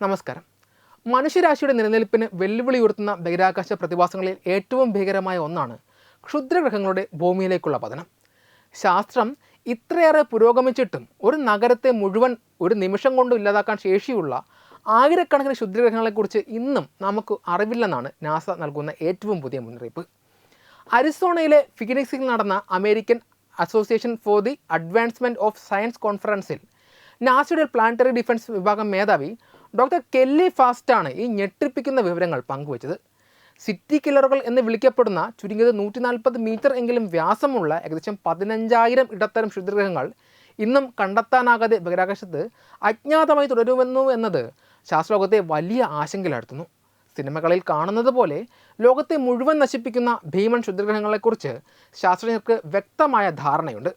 നമസ്കാരം. മനുഷ്യരാശിയുടെ നിലനിൽപ്പിന് വെല്ലുവിളി ഉയർത്തുന്ന ബഹിരാകാശ പ്രതിഭാസങ്ങളിൽ ഏറ്റവും ഭീകരമായ ഒന്നാണ് ക്ഷുദ്രഗ്രഹങ്ങളുടെ ഭൂമിയിലേക്കുള്ള പതനം. ശാസ്ത്രം ഇത്രയേറെ പുരോഗമിച്ചിട്ടും ഒരു നഗരത്തെ മുഴുവൻ ഒരു നിമിഷം കൊണ്ട് ഇല്ലാതാക്കാൻ ശേഷിയുള്ള ആയിരക്കണക്കിന് ക്ഷുദ്രഗ്രഹങ്ങളെക്കുറിച്ച് ഇന്നും നമുക്ക് അറിവില്ലെന്നാണ് നാസ നൽകുന്ന ഏറ്റവും പുതിയ മുന്നറിയിപ്പ്. അരിസോണയിലെ ഫിനിക്സിൽ നടന്ന American association for the advancement of science കോൺഫറൻസിൽ നാസയുടെ പ്ലാനറ്ററി ഡിഫൻസ് വിഭാഗം മേധാവി ഡോക്ടർ കെല്ലി ഫാസ്റ്റാണ് ഈ ഞെട്ടിപ്പിക്കുന്ന വിവരങ്ങൾ പങ്കുവച്ചത്. സിറ്റി കില്ലറുകൾ എന്ന് വിളിക്കപ്പെടുന്ന ചുരുങ്ങിയത് 140 മീറ്റർ എങ്കിലും വ്യാസമുള്ള ഏകദേശം 15,000 ഇടത്തരം ക്ഷുദ്രഗ്രഹങ്ങൾ ഇന്നും കണ്ടെത്താനാകാതെ ബഹിരാകാശത്ത് അജ്ഞാതമായി തുടരുമെന്നു എന്നത് ശാസ്ത്രലോകത്തെ വലിയ ആശങ്കയിലാഴ്ത്തുന്നു. സിനിമകളിൽ കാണുന്നത് പോലെ ലോകത്തെ മുഴുവൻ നശിപ്പിക്കുന്ന ഭീമൻ ക്ഷുദ്രഗ്രഹങ്ങളെക്കുറിച്ച് ശാസ്ത്രജ്ഞർക്ക് വ്യക്തമായ ധാരണയുണ്ട്.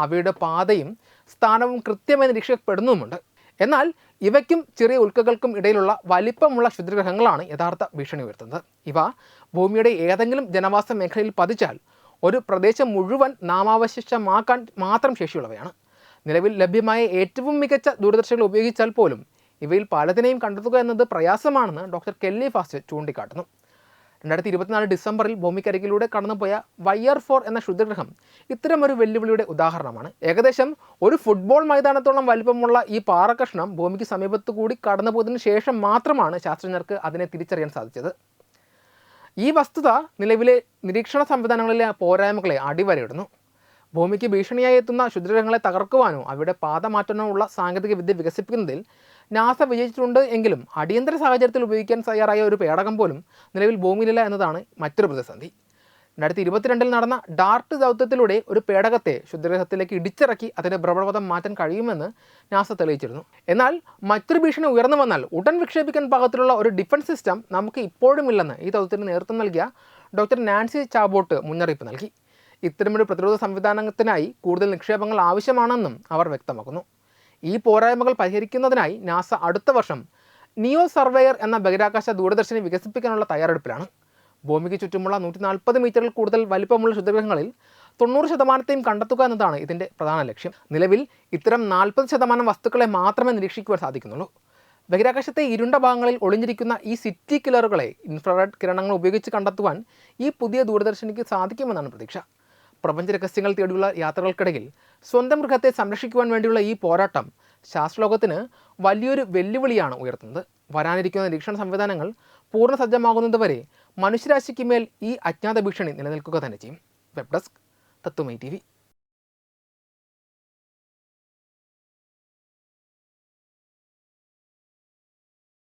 അവയുടെ പാതയും സ്ഥാനവും കൃത്യമായി നിരീക്ഷിക്കപ്പെടുന്നുമുണ്ട്. എന്നാൽ ഇവയ്ക്കും ചെറിയ ഉൽക്കകൾക്കും ഇടയിലുള്ള വലിപ്പമുള്ള ക്ഷുദ്രഗ്രഹങ്ങളാണ് യഥാർത്ഥ ഭീഷണി ഉയർത്തുന്നത്. ഇവ ഭൂമിയുടെ ഏതെങ്കിലും ജനവാസ മേഖലയിൽ പതിച്ചാൽ ഒരു പ്രദേശം മുഴുവൻ നാമാവശേഷമാക്കാൻ മാത്രം ശേഷിയുള്ളവയാണ്. നിലവിൽ ലഭ്യമായ ഏറ്റവും മികച്ച ദൂരദർശികൾ ഉപയോഗിച്ചാൽ പോലും ഇവയിൽ പലതിനെയും കണ്ടെത്തുക എന്നത് പ്രയാസമാണെന്ന് ഡോക്ടർ കെല്ലി ഫാസ്റ്റ് ചൂണ്ടിക്കാട്ടുന്നു. 2024 ഡിസംബറിൽ ഭൂമിക്കരികിലൂടെ കടന്നുപോയ YR4 എന്ന ക്ഷുദ്രഗ്രഹം ഇത്തരമൊരു വെല്ലുവിളിയുടെ ഉദാഹരണമാണ്. ഏകദേശം ഒരു ഫുട്ബോൾ മൈതാനത്തോളം വലിപ്പമുള്ള ഈ പാറക്കഷ്ണം ഭൂമിക്ക് സമീപത്തു കൂടി കടന്നുപോയതിനു ശേഷം മാത്രമാണ് ശാസ്ത്രജ്ഞർക്ക് അതിനെ തിരിച്ചറിയാൻ സാധിച്ചത്. ഈ വസ്തുത നിലവിലെ നിരീക്ഷണ സംവിധാനങ്ങളിലെ പോരായ്മകളെ അടിവരയിടുന്നു. ഭൂമിക്ക് ഭീഷണിയായി എത്തുന്ന ക്ഷുദ്രഗ്രഹങ്ങളെ തകർക്കുവാനോ അവയുടെ പാത മാറ്റാനോ ഉള്ള സാങ്കേതിക വിദ്യ വികസിപ്പിക്കുന്നതിൽ നാസ വിജയിച്ചിട്ടുണ്ട് എങ്കിലും അടിയന്തര സാഹചര്യത്തിൽ ഉപയോഗിക്കാൻ തയ്യാറായ ഒരു പേടകം പോലും നിലവിൽ ഭൂമിയിലില്ല എന്നതാണ് മറ്റൊരു പ്രതിസന്ധി. 2022 നടന്ന ഡാർട്ട് ദൗത്യത്തിലൂടെ ഒരു പേടകത്തെ ക്ഷുദ്രഗ്രഹത്തിലേക്ക് ഇടിച്ചിറക്കി അതിൻ്റെ ഭ്രമണപഥം മാറ്റാൻ കഴിയുമെന്ന് നാസ തെളിയിച്ചിരുന്നു. എന്നാൽ മറ്റൊരു ഭീഷണി ഉയർന്നു വന്നാൽ ഉടൻ വിക്ഷേപിക്കാൻ പാകത്തിലുള്ള ഒരു ഡിഫൻസ് സിസ്റ്റം നമുക്ക് ഇപ്പോഴും ഇല്ലെന്ന് ഈ ദൗത്യത്തിന് നേതൃത്വം നൽകിയ ഡോക്ടർ നാൻസി ചാബോട്ട് മുന്നറിയിപ്പ് നൽകി. ഇത്തരമൊരു പ്രതിരോധ സംവിധാനത്തിനായി കൂടുതൽ നിക്ഷേപങ്ങൾ ആവശ്യമാണെന്നും അവർ വ്യക്തമാക്കുന്നു. ഈ പോരായ്മകൾ പരിഹരിക്കുന്നതിനായി നാസ അടുത്ത വർഷം നിയോ സർവേയർ എന്ന ബഹിരാകാശ ദൂരദർശിനി വികസിപ്പിക്കാനുള്ള തയ്യാറെടുപ്പിലാണ്. ഭൂമിക്ക് ചുറ്റുമുള്ള 140 മീറ്ററിൽ കൂടുതൽ വലിപ്പമുള്ള ക്ഷുദ്രഗ്രഹങ്ങളിൽ 90% കണ്ടെത്തുക എന്നതാണ് ഇതിൻ്റെ പ്രധാന ലക്ഷ്യം. നിലവിൽ ഇത്തരം 40% വസ്തുക്കളെ മാത്രമേ നിരീക്ഷിക്കുവാൻ സാധിക്കുന്നുള്ളൂ. ബഹിരാകാശത്തെ ഇരുണ്ട ഭാഗങ്ങളിൽ ഒളിഞ്ഞിരിക്കുന്ന ഈ സിറ്റി കില്ലറുകളെ ഇൻഫ്രാറെഡ് കിരണങ്ങൾ ഉപയോഗിച്ച് കണ്ടെത്തുവാൻ ഈ പുതിയ ദൂരദർശിനിക്ക് സാധിക്കുമെന്നാണ് പ്രതീക്ഷ. പ്രപഞ്ച രഹസ്യങ്ങൾ തേടിയുള്ള യാത്രകൾക്കിടയിൽ സ്വന്തം ഗൃഹത്തെ സംരക്ഷിക്കുവാൻ വേണ്ടിയുള്ള ഈ പോരാട്ടം ശാസ്ത്രലോകത്തിന് വലിയൊരു വെല്ലുവിളിയാണ് ഉയർത്തുന്നത്. വരാനിരിക്കുന്ന നിരീക്ഷണ സംവിധാനങ്ങൾ പൂർണ്ണ സജ്ജമാകുന്നതുവരെ മനുഷ്യരാശിക്ക് മേൽ ഈ അജ്ഞാത ഭീഷണി നിലനിൽക്കുക തന്നെ ചെയ്യും. വെബ് ഡെസ്ക് തത്വമൈ TV.